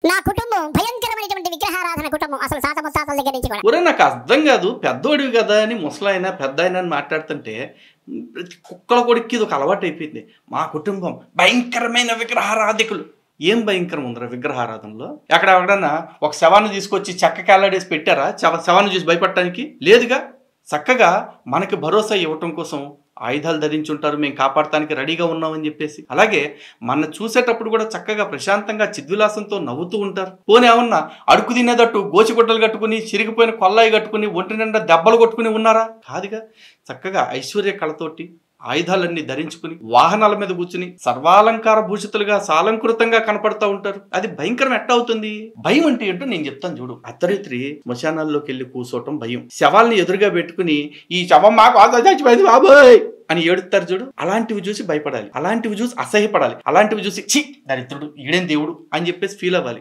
నా కుటుంబం భయంకరమైనటువంటి విగ్రహారాధన కుటుంబం, అసలు తాత ముత్తాతల దగ్గర నుంచి కూడా. ఒరే నాకు అర్థం కాదు, పెద్దోడివి కదా అని ముసలాయన పెద్ద ఆయన అని మాట్లాడుతుంటే ప్రతి కుక్కల కొడుక్కి ఇది ఒక అలవాటు అయిపోయింది. మా కుటుంబం భయంకరమైన విగ్రహారాధికులు. ఏం భయంకరం ఉందిరా విగ్రహారాధనలో? ఎక్కడన్నా ఒక శవాన్ని తీసుకొచ్చి చెక్క కేలాడేసి పెట్టారా శవాన్ని చూసి భయపడటానికి? లేదుగా. చక్కగా మనకి భరోసా ఇవ్వటం కోసం ఆయుధాలు ధరించి ఉంటారు, మేము కాపాడటానికి రెడీగా ఉన్నామని చెప్పేసి. అలాగే మన చూసేటప్పుడు కూడా చక్కగా ప్రశాంతంగా చిద్విలాసంతో నవ్వుతూ ఉంటారు. పోనీ ఏమన్నా అడుగు తినేటట్టు గోచిగుడ్డలు కట్టుకుని చిరిగిపోయిన కొల్లాయి కట్టుకుని ఒంటి నిండా దెబ్బలు కొట్టుకుని ఉన్నారా? కాదుగా. చక్కగా ఐశ్వర్య కళతోటి ఆయుధాలన్నీ ధరించుకుని వాహనాల మీద కూర్చుని సర్వాలంకార భూషితులుగా సాలంకృతంగా కనపడతా ఉంటారు. అది భయంకరం ఎట్ట అవుతుంది? భయం అంటే ఏంటో నేను చెప్తాను చూడు. అర్ధరాత్రి శ్మశానాల్లోకి వెళ్ళి కూర్చోవటం భయం. శవాల్ని ఎదురుగా పెట్టుకుని ఈ శవం మాకు చచ్చిపోయింది బాబోయ్ అని ఏడుస్తారు చూడు. అలాంటివి చూసి భయపడాలి, అలాంటివి చూసి అసహ్యపడాలి, అలాంటివి చూసి ఛీ దరిద్రుడు ఈడేం దేవుడు అని చెప్పేసి ఫీల్ అవ్వాలి.